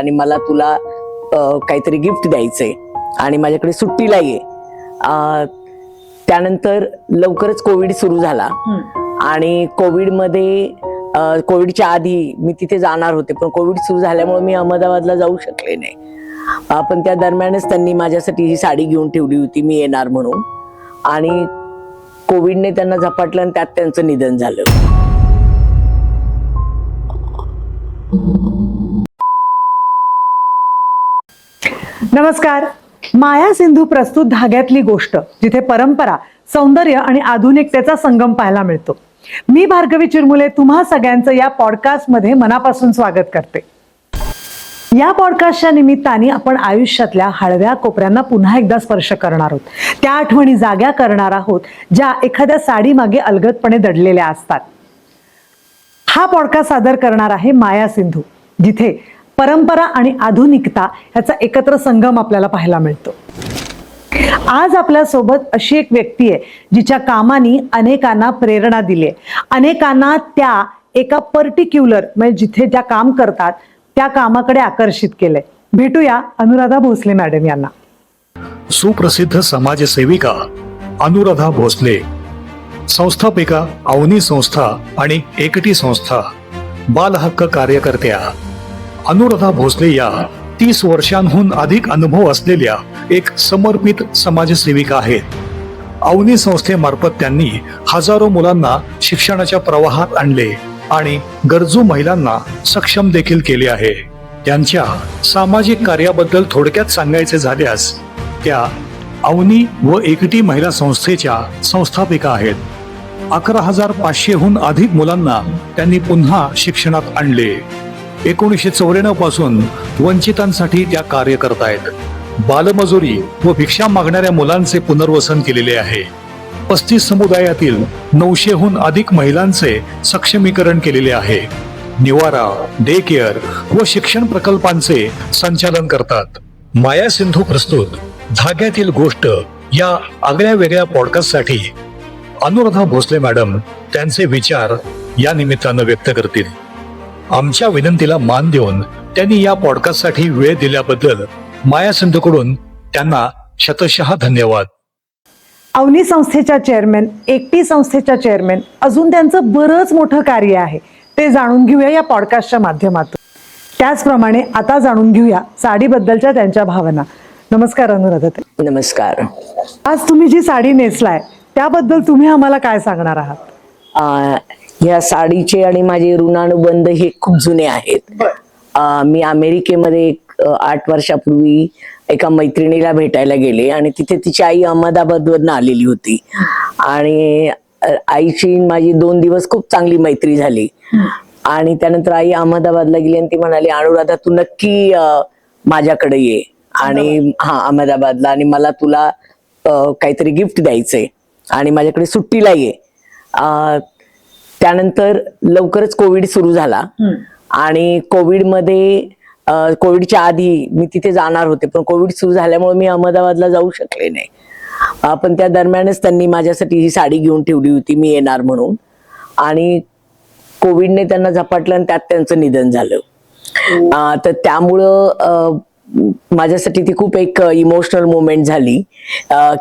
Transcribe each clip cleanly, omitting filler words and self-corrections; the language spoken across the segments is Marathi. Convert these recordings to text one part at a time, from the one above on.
आणि मला तुला काहीतरी गिफ्ट द्यायचंय आणि माझ्याकडे सुट्टीला ये. त्यानंतर लवकरच कोविड सुरू झाला आणि कोविडच्या आधी मी तिथे जाणार होते, पण कोविड सुरू झाल्यामुळे मी अहमदाबादला जाऊ शकले नाही. पण त्या दरम्यानच त्यांनी माझ्यासाठी ही साडी घेऊन ठेवली होती, मी येणार म्हणून. आणि कोविडने त्यांना झपाटलं आणि त्यात त्यांचं निधन झालं. नमस्कार. माया सिंधू प्रस्तुत धाग्यातली गोष्ट, जिथे परंपरा, सौंदर्य आणि आधुनिकतेचा संगम पाहायला मिळतो. मी भार्गवी चिरमुले तुम्हा सगळ्यांचं या पॉडकास्टमध्ये मनापासून स्वागत करते. या पॉडकास्टच्या निमित्ताने आपण आयुष्यातल्या हळव्या कोपऱ्यांना पुन्हा एकदा स्पर्श करणार आहोत. त्या आठवणी जाग्या करणार आहोत ज्या एखाद्या साडीमागे अलगदपणे दडलेल्या असतात. हा पॉडकास्ट सादर करणार आहे माया सिंधू, जिथे परंपरा आणि आधुनिकता ह्याचा एकत्र संगम आपल्याला पाहायला मिळतो. आज आपल्या सोबत अशी एक व्यक्ती आहे जिच्या कामानी अनेकांना प्रेरणा दिली आहे. अनेकांना त्या एका पर्टिक्युलर म्हणजे जिथे ज्या काम करतात त्या कामाकडे आकर्षित केलंय. भेटूया अनुराधा भोसले मॅडम यांना. सुप्रसिद्ध समाजसेविका अनुराधा भोसले, संस्थापिका अवनी संस्था आणि एकटी संस्था, बालहक्क कार्यकर्त्या. अनुराधा भोसले या 30 वर्षांहून अधिक अनुभव असलेल्या एक समर्पित समाजसेविका आहेत. अवनी संस्थेमार्फत त्यांनी हजारो मुलांना शिक्षणाच्या प्रवाहात आणले आणि गरजू महिलांना सक्षम देखील केले आहे. त्यांच्या सामाजिक कार्याबद्दल थोडक्यात सांगायचे झाल्यास त्या अवनी व एकटी महिला संस्थेच्या संस्थापिका आहेत. 11,500हून अधिक मुलांना त्यांनी पुन्हा शिक्षणात आणले. 1994 पासून वंचितांसाठी त्या कार्य करत आहेत. बालमजुरी व भिक्षा मागणाऱ्या मुलांचे पुनर्वसन केलेले आहे. 35 समुदायातील 900हून अधिक महिलांचे सक्षमीकरण केलेले आहे. निवारा, डे केअर व शिक्षण प्रकल्पांचे संचालन करतात. माया सिंधू प्रस्तुत धाग्यातील गोष्ट या आगळ्या वेगळ्या पॉडकास्टसाठी अनुराधा भोसले मॅडम त्यांचे विचार या निमित्तानं व्यक्त करतील. आमच्या विनंतीला मान देऊन त्यांनी या पॉडकास्टसाठी वेळ दिल्याबद्दल माया सिंधूकडून त्यांना शतशः धन्यवाद. अवनी संस्थेच्या चेअरमॅन, एकटी संस्थेच्या चेअरमॅन, अजून त्यांचं बरंच मोठं कार्य आहे, ते जाणून घेऊया या पॉडकास्टच्या माध्यमातून. त्याचप्रमाणे आता जाणून घेऊया साडीबद्दलच्या त्यांच्या भावना. नमस्कार अनुराधा. नमस्कार. आज तुम्ही जी साडी नेसलाय त्याबद्दल तुम्ही आम्हाला काय सांगणार आहात? या साडीचे आणि माझे ऋणानुबंध हे खूप जुने आहेत. मी अमेरिकेमध्ये 8 वर्षापूर्वी एका मैत्रिणीला भेटायला गेले आणि तिथे तिची आई अहमदाबादवरनं आलेली होती आणि आईची माझी 2 दिवस खूप चांगली मैत्री झाली. आणि त्यानंतर आई अहमदाबादला गेली आणि ती म्हणाली, अनुराधा तू नक्की माझ्याकडे ये आणि अहमदाबादला, आणि मला तुला काहीतरी गिफ्ट द्यायचंय आणि माझ्याकडे सुट्टीला ये. त्यानंतर लवकरच कोविड सुरू झाला आणि कोविडच्या आधी मी तिथे जाणार होते, पण कोविड सुरू झाल्यामुळे मी अहमदाबादला जाऊ शकले नाही. पण त्या दरम्यानच त्यांनी माझ्यासाठी ही साडी घेऊन ठेवली होती, मी येणार म्हणून. आणि कोविडने त्यांना झपाटलं आणि त्यात त्यांचं निधन झालं. तर त्यामुळं माझ्यासाठी ती खूप एक इमोशनल मोमेंट झाली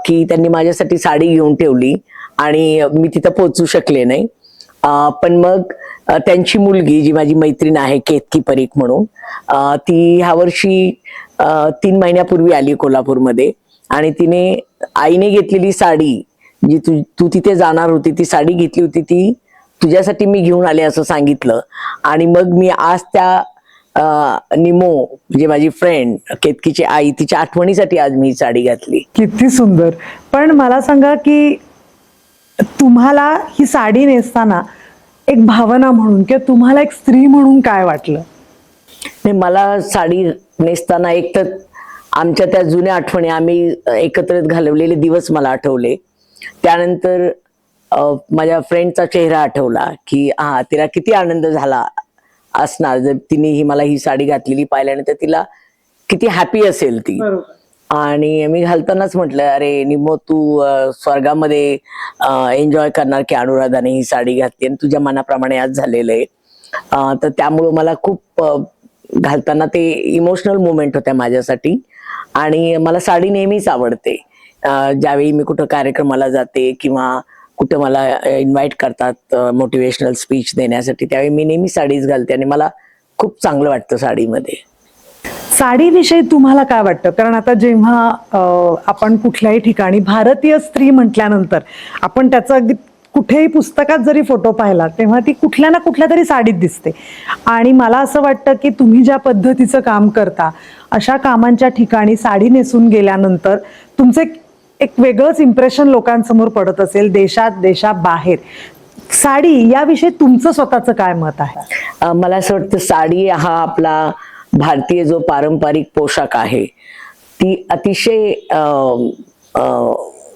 की त्यांनी माझ्यासाठी साडी घेऊन ठेवली आणि मी तिथं पोहोचू शकले नाही. पण मग त्यांची मुलगी जी माझी मैत्रीण आहे केतकी परीख म्हणून, ती ह्या वर्षी 3 महिन्यापूर्वी आली कोल्हापूरमध्ये आणि तिने आईने घेतलेली साडी जी तू तिथे जाणार होती ती साडी घेतली होती, ती तुझ्यासाठी मी घेऊन आले असं सांगितलं. आणि मग मी आज त्या निमो म्हणजे माझी फ्रेंड केतकीची आई, तिच्या आठवणीसाठी आज मी ही साडी घातली. किती सुंदर. पण मला सांगा की तुम्हाला ही साडी नेसताना एक भावना म्हणून किंवा तुम्हाला एक स्त्री म्हणून काय वाटलं? मला साडी नेसताना एक तर आमच्या त्या जुन्या आठवणी, आम्ही एकत्रित घालवलेले दिवस मला आठवले. त्यानंतर माझ्या फ्रेंडचा चेहरा आठवला की तिला किती आनंद झाला असणार जर तिने मला ही साडी घातलेली पाहिल्यानंतर तिला किती हॅपी असेल ती. आणि मी घालतानाच म्हटलं, अरे निमो तू स्वर्गामध्ये एन्जॉय करणार की अनुराधाने ही साडी घातली आणि तुझ्या मनाप्रमाणे आज झालेलं आहे. तर त्यामुळं मला खूप घालताना ते इमोशनल मोमेंट होत्या माझ्यासाठी. आणि मला साडी नेहमीच आवडते. ज्यावेळी मी कुठं कार्यक्रमाला जाते किंवा कुठं मला इन्व्हाइट करतात मोटिवेशनल स्पीच देण्यासाठी, त्यावेळी मी नेहमी साडीच घालते आणि मला खूप चांगलं वाटतं साडीमध्ये. साडीविषयी तुम्हाला काय वाटतं? कारण आता जेव्हा आपण कुठल्याही ठिकाणी भारतीय स्त्री म्हटल्यानंतर आपण त्याचं अगदी कुठेही पुस्तकात जरी फोटो पाहिला तेव्हा ती कुठल्या ना कुठल्या तरी साडीत दिसते. आणि मला असं वाटतं की तुम्ही ज्या पद्धतीचं काम करता अशा कामांच्या ठिकाणी साडी नेसून गेल्यानंतर तुमचे एक वेगळंच इम्प्रेशन लोकांसमोर पडत असेल, देशाबाहेर. साडी याविषयी तुमचं स्वतःचं काय मत आहे? मला असं वाटतं साडी हा आपला भारतीय जो पारंपरिक पोशाख आहे ती अतिशय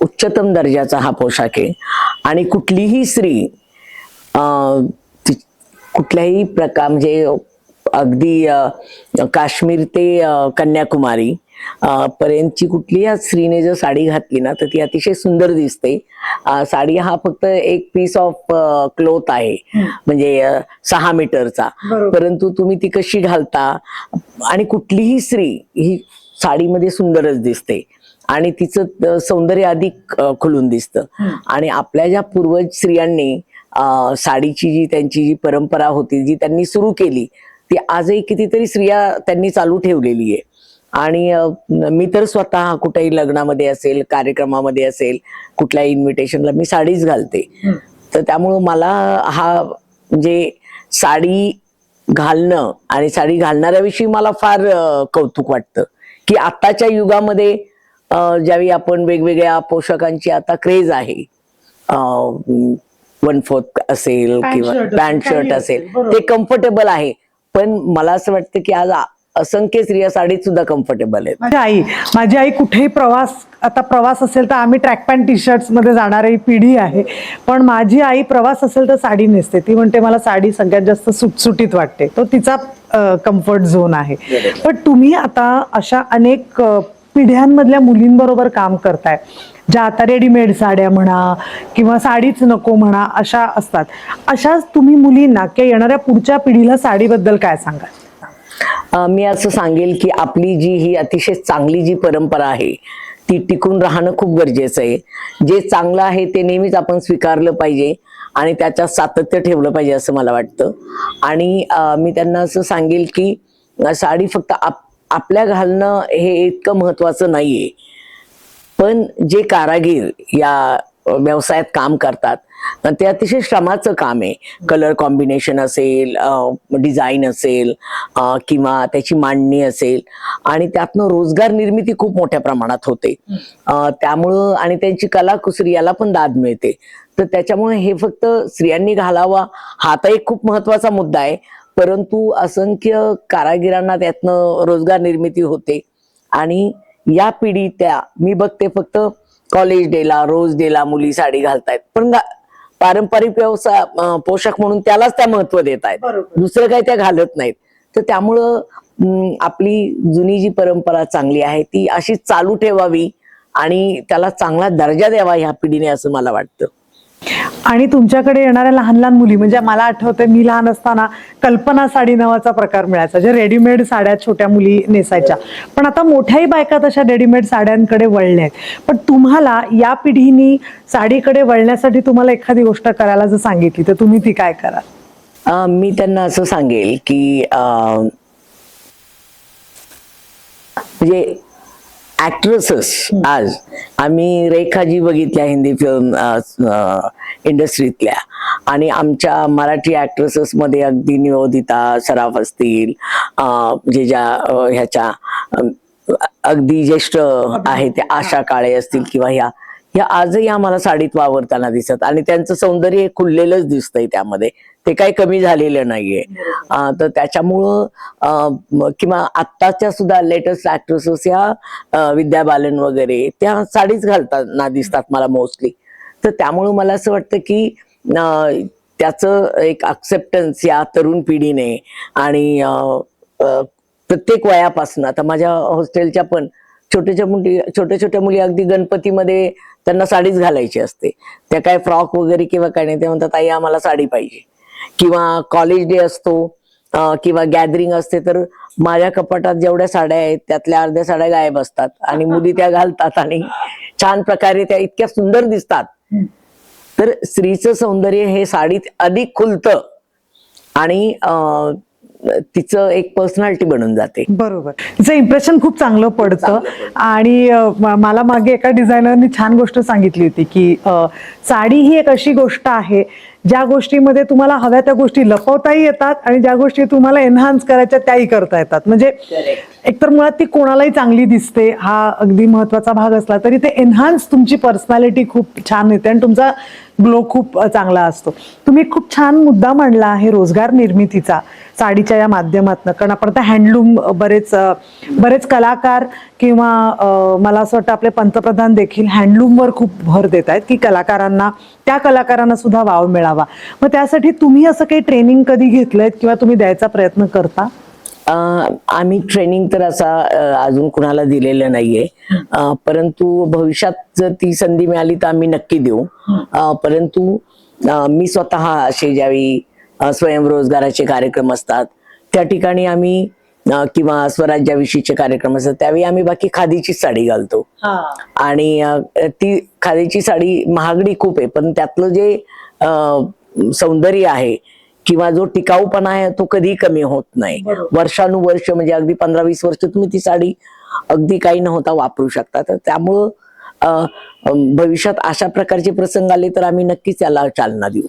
उच्चतम दर्जाचा हा पोशाख आहे. आणि कुठलीही स्त्री कुठल्याही प्रकार म्हणजे अगदी काश्मीर ते कन्याकुमारी पर्यंतची कुठलीही स्त्रीने जर साडी घातली ना तर ती अतिशय सुंदर दिसते. साडी हा फक्त एक पीस ऑफ क्लोथ आहे, म्हणजे 6 मीटरचा, परंतु तुम्ही ती कशी घालता आणि कुठलीही स्त्री ही साडीमध्ये सुंदरच दिसते आणि तिचं सौंदर्य अधिक खुलून दिसतं. आणि आपल्या ज्या पूर्वज स्त्रियांनी साडीची जी त्यांची जी परंपरा होती जी त्यांनी सुरू केली ती आजही कितीतरी स्त्रिया त्यांनी चालू ठेवलेली आहे. आणि मी तर स्वतः कुठेही लग्नामध्ये असेल, कार्यक्रमामध्ये असेल, कुठल्याही इन्व्हिटेशनला मी साडीच घालते. तर त्यामुळं मला हा म्हणजे साडी घालणं आणि साडी घालणाऱ्याविषयी मला फार कौतुक वाटतं की आताच्या युगामध्ये ज्यावेळी आपण वेगवेगळ्या पोशाखांची आता क्रेज आहे, 1/4 असेल किंवा पॅन्ट शर्ट असेल, ते कम्फर्टेबल आहे. पण मला असं वाटतं की आज असंख्य स्त्रिया साडीत सुद्धा कम्फर्टेबल आहेत. माझी आई कुठेही प्रवास असेल तर आम्ही ट्रॅक पॅन्ट टी शर्ट्स मध्ये जाणारी पिढी आहे, पण माझी आई प्रवास असेल तर साडी नेसते. ती म्हणते मला साडी सगळ्यात जास्त सुटसुटीत वाटते, तो तिचा कम्फर्ट झोन आहे. पण तुम्ही आता अशा अनेक पिढ्यांमधल्या मुलींबरोबर काम करताय ज्या आता रेडीमेड साड्या म्हणा किंवा साडीच नको म्हणा अशा असतात. अशा तुम्ही मुलींना किंवा येणाऱ्या पुढच्या पिढीला साडीबद्दल काय सांगाल? मी असं सांगेल की आपली जी ही अतिशय चांगली जी परंपरा आहे ती टिकून राहणं खूप गरजेचं आहे. जे चांगलं आहे ते नेहमीच आपण स्वीकारलं पाहिजे आणि त्याच्यात सातत्य ठेवलं पाहिजे असं मला वाटतं. आणि मी त्यांना असं सांगेल की साडी फक्त आपल्या घालणं हे इतकं महत्वाचं नाहीये, पण जे कारागीर या व्यवसायात काम करतात ते अतिशय श्रमाचं काम आहे. कलर कॉम्बिनेशन असेल, डिझाईन असेल किंवा त्याची मांडणी असेल आणि त्यातनं रोजगार निर्मिती खूप मोठ्या प्रमाणात होते. त्यामुळं आणि त्यांची कलाकुसरी याला पण दाद मिळते. तर त्याच्यामुळे हे फक्त स्त्रियांनी घालावा हा तर एक खूप महत्वाचा मुद्दा आहे, परंतु असंख्य कारागिरांना त्यातनं रोजगार निर्मिती होते. आणि या पिढी त्या मी बघते फक्त कॉलेज डेला, रोज डेला मुली साडी घालतायत, पण पारंपरिक व्यवसाय पोशाख म्हणून त्यालाच त्या महत्व देत आहेत, दुसरं काही त्या घालत नाहीत. तर त्यामुळं आपली जुनी जी परंपरा चांगली आहे ती अशी चालू ठेवावी आणि त्याला चांगला दर्जा द्यावा ह्या पिढीने असं मला वाटतं. आणि तुमच्याकडे येणाऱ्या लहान लहान मुली, म्हणजे मला आठवतंय मी लहान असताना कल्पना साडी नावाचा प्रकार मिळायचा, जे रेडीमेड साड्या छोट्या मुली नेसायच्या. पण आता मोठ्याही बायका तशा रेडीमेड साड्यांकडे वळल्या आहेत. पण तुम्हाला या पिढीनी साडीकडे वळण्यासाठी तुम्हाला एखादी गोष्ट करायला जर सांगितली तर तुम्ही ती काय कराल? मी त्यांना असं सांगेल की म्हणजे ऍक्ट्रेसेस आज आम्ही रेखाजी बघितल्या हिंदी फिल्म इंडस्ट्रीतल्या, आणि आमच्या मराठी ऍक्ट्रेसेस मध्ये अगदी निवेदिता सराफ असतील, जे ज्या ह्याच्या अगदी ज्येष्ठ आहे त्या आशा काळे असतील किंवा ह्या आजही आम्हाला साडीत वावरताना दिसत आणि त्यांचं सौंदर्य हे खुललेलंच दिसतंय, त्यामध्ये ते काही कमी झालेलं नाहीये. तर त्याच्यामुळं किंवा आत्ताच्या सुद्धा लेटेस्ट ऍक्ट्रेसेस या विद्या बालन वगैरे त्या साडीच घालताना दिसतात मला मोस्टली. तर त्यामुळं मला असं वाटतं की त्याचं एक ऍक्सेप्टन्स या तरुण पिढीने आणि प्रत्येक वयापासून, आता माझ्या हॉस्टेलच्या पण छोट्या छोट्या मुली अगदी गणपतीमध्ये त्यांना साडीच घालायची असते, त्या काय फ्रॉक वगैरे किंवा काय नाही, ते म्हणतात आई आम्हाला साडी पाहिजे. किंवा कॉलेज डे असतो किंवा गॅदरिंग असते तर माझ्या कपाटात जेवढ्या साड्या आहेत त्यातल्या अर्ध्या साड्या गायब असतात आणि मुली त्या घालतात आणि छान प्रकारे त्या इतक्या सुंदर दिसतात. तर स्त्रीचं सौंदर्य हे साडीत अधिक खुलतं आणि तिचं एक पर्सनॅलिटी बनून जाते. बरोबर, तिचं इम्प्रेशन खूप चांगलं पडतं. आणि मला मागे एका डिझायनरनी छान गोष्ट सांगितली होती की साडी ही एक अशी गोष्ट आहे ज्या गोष्टीमध्ये तुम्हाला हव्या त्या गोष्टी लपवताही येतात आणि ज्या गोष्टी तुम्हाला एनहान्स करायच्या त्याही करता येतात. म्हणजे एकतर मुळात ती कोणालाही चांगली दिसते हा अगदी महत्वाचा भाग असला तरी ते एनहान्स तुमची पर्सनॅलिटी खूप छान येते आणि तुमचा ग्लो खूप चांगला असतो. तुम्ही खूप छान मुद्दा मांडला आहे रोजगार निर्मितीचा साडीच्या या माध्यमातून. कारण आपण आता हँडलूम बरेच कलाकार किंवा मला असं वाटतं आपले पंतप्रधान देखील हँडलूमवर खूप भर देत आहेत की त्या कलाकारांना सुद्धा वाव मिळावा. मग त्यासाठी तुम्ही असं काही ट्रेनिंग कधी घेतलंय किंवा तुम्ही द्यायचा प्रयत्न करता? आम्ही ट्रेनिंग तर असा अजून कुणाला दिलेलं नाहीये, परंतु भविष्यात जर ती संधी मिळाली तर आम्ही नक्की देऊ. परंतु मी स्वतः असे ज्यावेळी स्वयंरोजगाराचे कार्यक्रम असतात त्या ठिकाणी आम्ही किंवा स्वराज्याविषयीचे कार्यक्रम असतात त्यावेळी आम्ही बाकी खादीची साडी घालतो. आणि ती खादीची साडी महागडी खूप आहे, पण त्यातलं जे सौंदर्य आहे किंवा जो टिकाऊपणा आहे तो कधी कमी होत नाही. वर्षानुवर्ष म्हणजे अगदी 15-20 वर्ष तुम्ही ती साडी अगदी काही न होता वापरू शकता. तर त्यामुळं भविष्यात अशा प्रकारचे प्रसंग आले तर आम्ही नक्कीच त्याला चालना देऊ.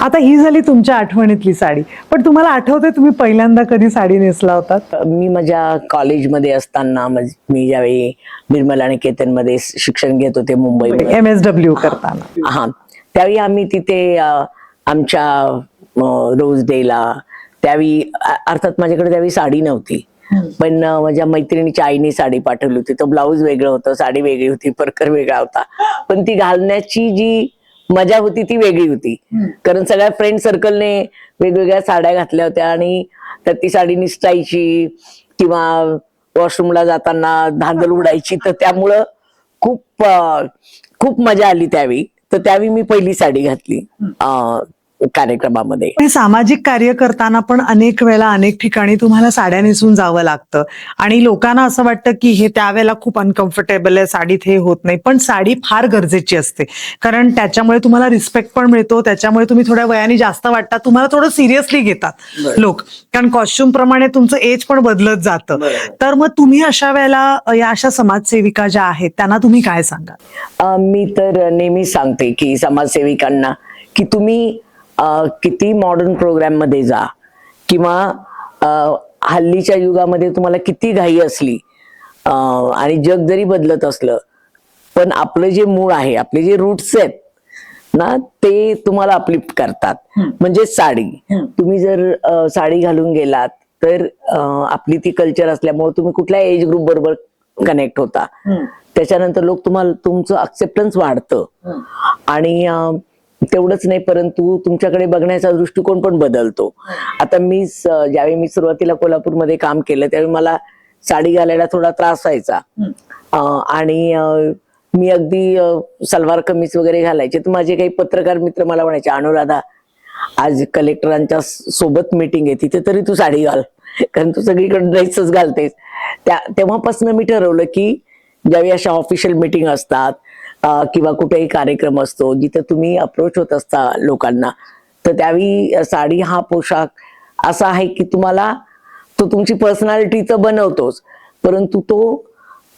आता ही झाली तुमच्या आठवणीतली साडी, पण तुम्हाला आठवते तुम्ही पहिल्यांदा कधी साडी नेसला होता? मी माझ्या कॉलेजमध्ये असताना मी ज्यावेळी निर्मला निकेतनमध्ये शिक्षण घेत होते मुंबईमध्ये MSW करताना, त्यावेळी आम्ही तिथे आमच्या रोज डेला त्यावेळी अर्थात माझ्याकडे त्यावेळी साडी नव्हती, पण माझ्या मैत्रिणीच्या आईने साडी पाठवली होती. तो ब्लाऊज वेगळं होतं, साडी वेगळी होती, परकर वेगळा होता, पण ती घालण्याची जी मजा होती ती वेगळी होती. कारण सगळ्या फ्रेंड सर्कलने वेगवेगळ्या साड्या घातल्या होत्या आणि त्यात ती साडी निसटायची किंवा वॉशरूमला जाताना धांदल उडायची. तर त्यामुळं खूप मजा आली त्यावेळी. तर त्यावेळी मी पहिली साडी घातली कार्यक्रमामध्ये. सामाजिक कार्य करताना पण अनेक वेळेला अनेक ठिकाणी तुम्हाला साड्या नेसून जावं लागतं आणि लोकांना असं वाटतं की हे त्यावेळेला खूप अनकम्फर्टेबल आहे, साडीत हे होत नाही, पण साडी फार गरजेची असते. कारण त्याच्यामुळे तुम्हाला रिस्पेक्ट पण मिळतो, त्याच्यामुळे तुम्ही थोड्या वयाने जास्त वाटतात, तुम्हाला थोडं सिरियसली घेतात लोक, कारण कॉस्ट्युम प्रमाणे तुमचं एज पण बदलत जातं. तर मग तुम्ही अशा वेळेला या अशा समाजसेविका ज्या आहेत त्यांना तुम्ही काय सांगा? मी तर नेहमी सांगते की समाजसेविकांना की तुम्ही किती मॉडर्न प्रोग्राम मध्ये जा किंवा हल्लीच्या युगामध्ये तुम्हाला किती घाई असली आणि जग जरी बदलत असलं पण आपलं जे मूळ आहे, आपले जे रूट्स आहेत ना, ते तुम्हाला अपलिफ्ट करतात. म्हणजे साडी, तुम्ही जर साडी घालून गेलात तर आपली ती कल्चर असल्यामुळे तुम्ही कुठल्या एज ग्रुप बरोबर कनेक्ट होता, त्याच्यानंतर लोक तुमचं एक्सेप्टन्स वाढतं. आणि तेवढंच नाही, परंतु तुमच्याकडे बघण्याचा दृष्टिकोन पण बदलतो. आता ज्यावेळी मी सुरुवातीला कोल्हापूरमध्ये काम केलं त्यावेळी मला साडी घालायला थोडा त्रास व्हायचा आणि मी अगदी सलवार कमीज वगैरे घालायचे. तर माझे काही पत्रकार मित्र मला म्हणायचे, अनुराधा आज कलेक्टरांच्या सोबत मीटिंग आहे तिथे तरी तू साडी घाल, कारण तू सगळीकडे ड्रेसच घालतेस. तेव्हापासून मी ठरवलं की ज्यावेळी अशा ऑफिशियल मीटिंग असतात किंवा कुठेही कार्यक्रम असतो जिथे तुम्ही अप्रोच होत असता लोकांना, तर त्यावेळी साडी हा पोशाख असा आहे की तो तुमची पर्सनॅलिटी तर बनवतोच, परंतु तो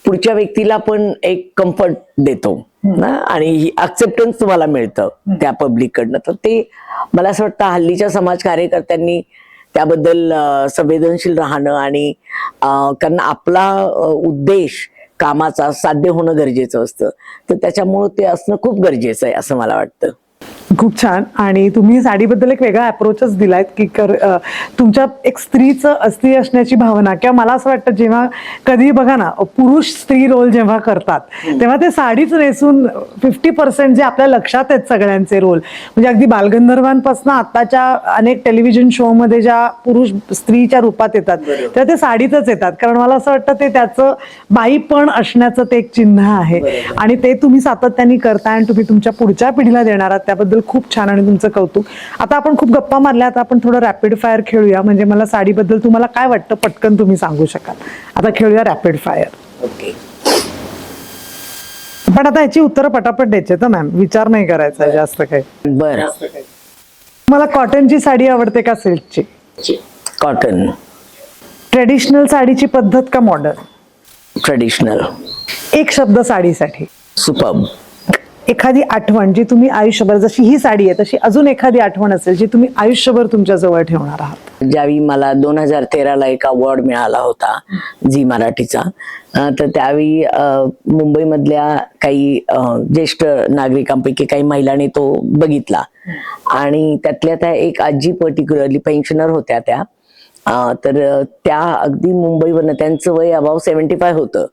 पुढच्या व्यक्तीला पण एक कम्फर्ट देतो ना आणि एक्सेप्टन्स तुम्हाला मिळतं त्या पब्लिक कडनं. तर ते मला असं वाटतं हल्लीच्या समाज कार्यकर्त्यांनी त्याबद्दल संवेदनशील राहणं आणि कारण आपला उद्देश कामाचा साध्य होणं गरजेचं असतं, तर त्याच्यामुळे ते असणं खूप गरजेचं आहे असं मला वाटतं. खूप छान. आणि तुम्ही साडीबद्दल एक वेगळा अप्रोचच दिलायत की तुमच्या एक स्त्रीचं स्त्री असण्याची भावना, किंवा मला असं वाटतं जेव्हा कधी बघा ना पुरुष स्त्री रोल जेव्हा करतात तेव्हा ते साडीच नेसून 50% जे आपल्या लक्षात आहेत सगळ्यांचे रोल, म्हणजे अगदी बालगंधर्वांपासून आताच्या अनेक टेलिव्हिजन शो मध्ये ज्या पुरुष स्त्रीच्या रूपात येतात तेव्हा ते साडीतच येतात. कारण मला असं वाटतं ते त्याचं बाईपण असण्याचं ते एक चिन्ह आहे आणि ते तुम्ही सातत्याने करताय आणि तुम्ही तुमच्या पुढच्या पिढीला देणार आहात त्याबद्दल त्याबद्दल खूप छान आणि तुमचं कौतुक. आता आपण खूप गप्पा मारल्या, आता आपण थोडं रॅपिड फायर खेळूया. म्हणजे मला साडीबद्दल तुम्हाला काय वाटतं पटकन तुम्ही सांगू शकाल. आता खेळूया रॅपिड फायर. ओके. पण आता याची उत्तरं पटापट द्यायची तर मॅम, विचार नाही करायचा जास्त काही. बरं. मला कॉटनची साडी आवडते का सिल्कची? कॉटन. ट्रेडिशनल साडीची पद्धत का मॉडर्न? ट्रेडिशनल. एक शब्द साडीसाठी. सुपर्ब. एखादी आठवण जी तुम्ही आयुष्यभर, जशी ही साडी आहे तशी अजून एखादी आठवण असेल जी तुम्ही आयुष्यभर तुमच्या जवळ ठेवणार आहात. ज्यावेळी मला 2013 एक अवॉर्ड मिळाला होता झी मराठीचा, तर त्यावेळी मुंबईमधल्या काही ज्येष्ठ नागरिकांपैकी काही महिलांनी तो बघितला आणि त्यातल्या त्या एक आजी पर्टिक्युलरली पेन्शनर होत्या त्या. तर त्या अगदी मुंबईवरनं, त्यांचं वय अबाव 75 होतं,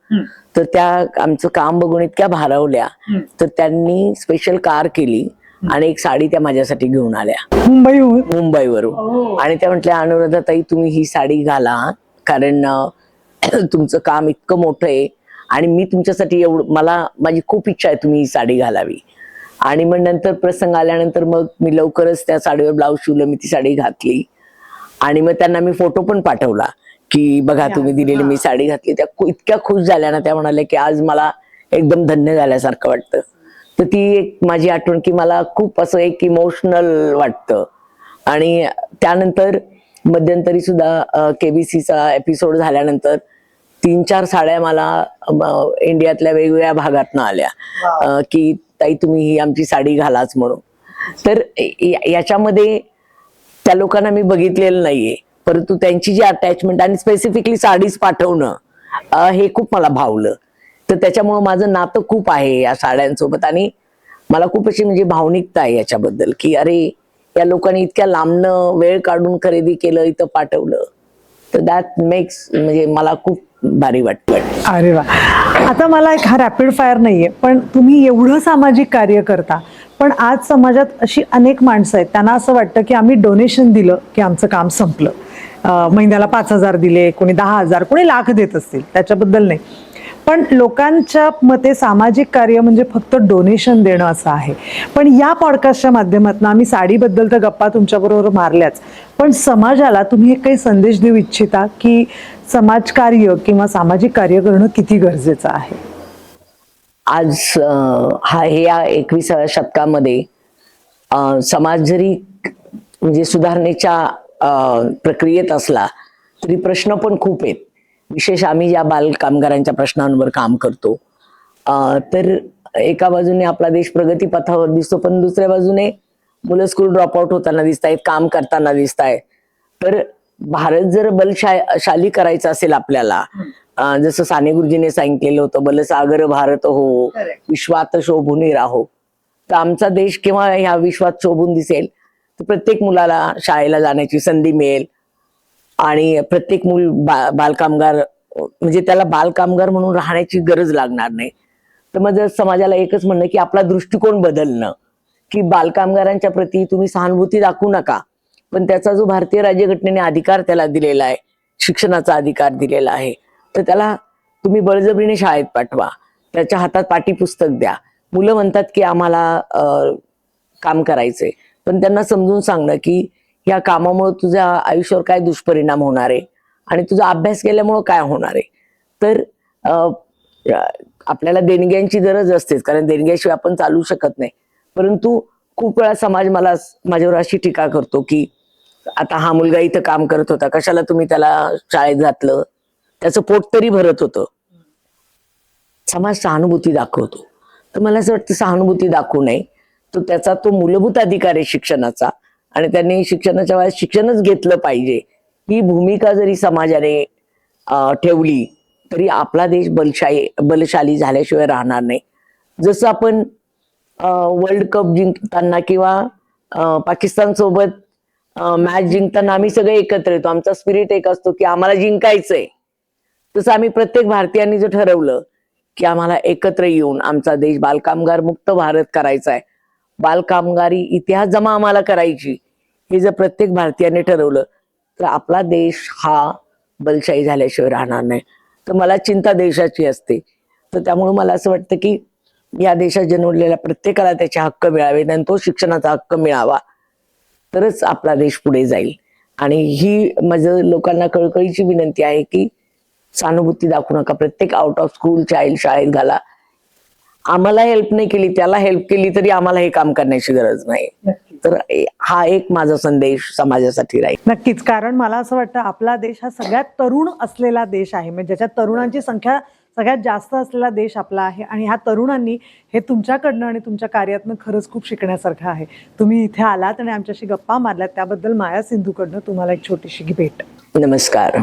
तर त्या आमचं काम बघून इतक्या भारावल्या, तर त्यांनी स्पेशल कार केली आणि एक साडी त्या माझ्यासाठी घेऊन आल्या मुंबईवरून. आणि त्या म्हटल्या, अनुराधा ताई तुम्ही ही साडी घाला, कारण तुमचं काम इतकं मोठं आहे आणि मी तुमच्यासाठी एवढं, माझी खूप इच्छा आहे तुम्ही ही साडी घालावी. आणि मग नंतर प्रसंग आल्यानंतर मग मी लवकरच त्या साडीवर ब्लाऊज शिवलं, मी ती साडी घातली आणि मग त्यांना मी फोटो पण पाठवला की बघा तुम्ही दिलेली मी साडी घातली. त्या इतक्या खुश झाल्या ना, त्या म्हणाल्या की आज मला एकदम धन्य झाल्यासारखं वाटतं. तर ती एक माझी आठवण की मला खूप असं एक इमोशनल वाटतं. आणि त्यानंतर मध्यंतरी सुद्धा केबीसीचा एपिसोड झाल्यानंतर 3-4 साड्या मला इंडियातल्या वेगवेगळ्या भागातनं आल्या की ताई तुम्ही ही आमची साडी घालाच म्हणून. तर याच्यामध्ये त्या लोकांना मी बघितलेलं नाहीये, परंतु त्यांची जी अटॅचमेंट आणि स्पेसिफिकली साडीच पाठवणं हे खूप मला भावलं. तर त्याच्यामुळं माझं नातं खूप आहे या साड्यांसोबत आणि मला खूप अशी म्हणजे भावनिकता आहे याच्याबद्दल की अरे या लोकांनी इतक्या लांबनं वेळ काढून खरेदी केलं, इथं पाठवलं. तर दॅट मेक्स, म्हणजे मला खूप भारी वाटतं. अरे वा. आता मला एक, हा रॅपिड फायर नाहीये, पण तुम्ही एवढं सामाजिक कार्य करता, पण आज समाजात अशी अनेक माणसं आहेत, त्यांना असं वाटतं की आम्ही डोनेशन दिलं की आमचं काम संपलं. महिन्याला 5,000 दिले, कोणी 10,000, कोणी लाख देत असतील, त्याच्याबद्दल नाही. पण लोकांच्या मते सामाजिक कार्य म्हणजे फक्त डोनेशन देणं असं आहे. पण या पॉडकास्टच्या माध्यमातून आम्ही साडीबद्दल तर गप्पा तुमच्याबरोबर मारल्याच, पण समाजाला तुम्ही एक काही संदेश देऊ इच्छिता की समाजकार्य किंवा सामाजिक कार्य करणं किती गरजेचं आहे? आज या 21व्या शतकामध्ये समाज जरी म्हणजे सुधारणेच्या प्रक्रियेत असला तरी प्रश्न पण खूप आहेत. विशेष आम्ही या बाल कामगारांच्या प्रश्नांवर काम करतो, तर एका बाजूने आपला देश प्रगतीपथावर दिसतो, पण दुसऱ्या बाजूने मुलं स्कूल ड्रॉपआउट होताना दिसत आहेत, काम करताना दिसत आहेत. तर भारत जर बलशाली करायचा असेल आपल्याला, जसं साने गुरुजीने सांगितलेलं होतं, बलसागर भारत हो विश्वात शोभून राहो, तर आमचा देश केव्हा ह्या विश्वात शोभून दिसेल तर प्रत्येक मुलाला शाळेला जाण्याची संधी मिळेल आणि प्रत्येक मूल बालकामगार म्हणजे त्याला बालकामगार म्हणून राहण्याची गरज लागणार नाही. तर मग समाजाला एकच म्हणणं की आपला दृष्टिकोन बदलणं, की बालकामगारांच्या प्रती तुम्ही सहानुभूती दाखवू नका, पण त्याचा जो भारतीय राज्यघटनेने अधिकार त्याला दिलेला आहे, शिक्षणाचा अधिकार दिलेला आहे, तर त्याला तुम्ही बळजबरीने शाळेत पाठवा, त्याच्या हातात पाठ्यपुस्तक द्या. मुलं म्हणतात की आम्हाला काम करायचंय, पण त्यांना समजून सांगणं की या कामामुळे तुझ्या आयुष्यावर काय दुष्परिणाम होणार आहे आणि तुझा अभ्यास केल्यामुळं काय होणार आहे. तर आपल्याला देणग्यांची गरज असतेच, कारण देणग्याशिवाय आपण चालू शकत नाही. परंतु खूप वेळा समाज माझ्यावर अशी टीका करतो की आता हा मुलगा इथं काम करत होता, कशाला तुम्ही त्याला शाळेत घातलं, त्याचं पोट तरी भरत होतं. समाज सहानुभूती दाखवतो, तर मला असं वाटतं सहानुभूती दाखवू नये. तो त्याचा तो मूलभूत अधिकार आहे शिक्षणाचा आणि त्यांनी शिक्षणाच्या वेळेस शिक्षणच घेतलं पाहिजे. ही भूमिका जरी समाजाने ठेवली तरी आपला देश बलशाली झाल्याशिवाय राहणार नाही. जसं आपण वर्ल्ड कप जिंकताना किंवा पाकिस्तान सोबत मॅच जिंकताना आम्ही सगळे एकत्र येतो, आमचा स्पिरिट एक असतो की आम्हाला जिंकायचंय. तसं आम्ही प्रत्येक भारतीयांनी जर ठरवलं की आम्हाला एकत्र येऊन आमचा देश बालकामगार मुक्त भारत करायचा आहे, बालकामगारी इतिहास जमा आम्हाला करायची, हे जर प्रत्येक भारतीयाने ठरवलं तर आपला देश हा बलशाही झाल्याशिवाय राहणार नाही. तर मला चिंता देशाची असते. तर त्यामुळे मला असं वाटतं की या देशात जन्मलेल्या प्रत्येकाला त्याचे हक्क मिळावे आणि तो शिक्षणाचा हक्क मिळावा, तरच आपला देश पुढे जाईल. आणि ही माझं लोकांना कळकळीची विनंती आहे की सहानुभूती दाखवू नका. प्रत्येक आउट ऑफ स्कूल चाइल्ड शाळेत घाला. आम्हाला हेल्प नाही केली, त्याला हेल्प केली तरी आम्हाला हे काम करण्याची गरज नाही. तर हा एक माझा संदेश समाजासाठी राहील. नक्कीच, कारण मला असं वाटतं आपला देश हा सगळ्यात तरुण असलेला देश आहे, म्हणजे ज्याच्यात तरुणांची संख्या सगळ्यात जास्त असलेला देश आपला आहे. आणि ह्या तरुणांनी हे तुमच्याकडनं आणि तुमच्या कार्यातनं खरंच खूप शिकण्यासारखं आहे. तुम्ही इथे आलात आणि आमच्याशी गप्पा मारल्यात त्याबद्दल माया सिंधूकडनं तुम्हाला एक छोटीशी भेट. नमस्कार.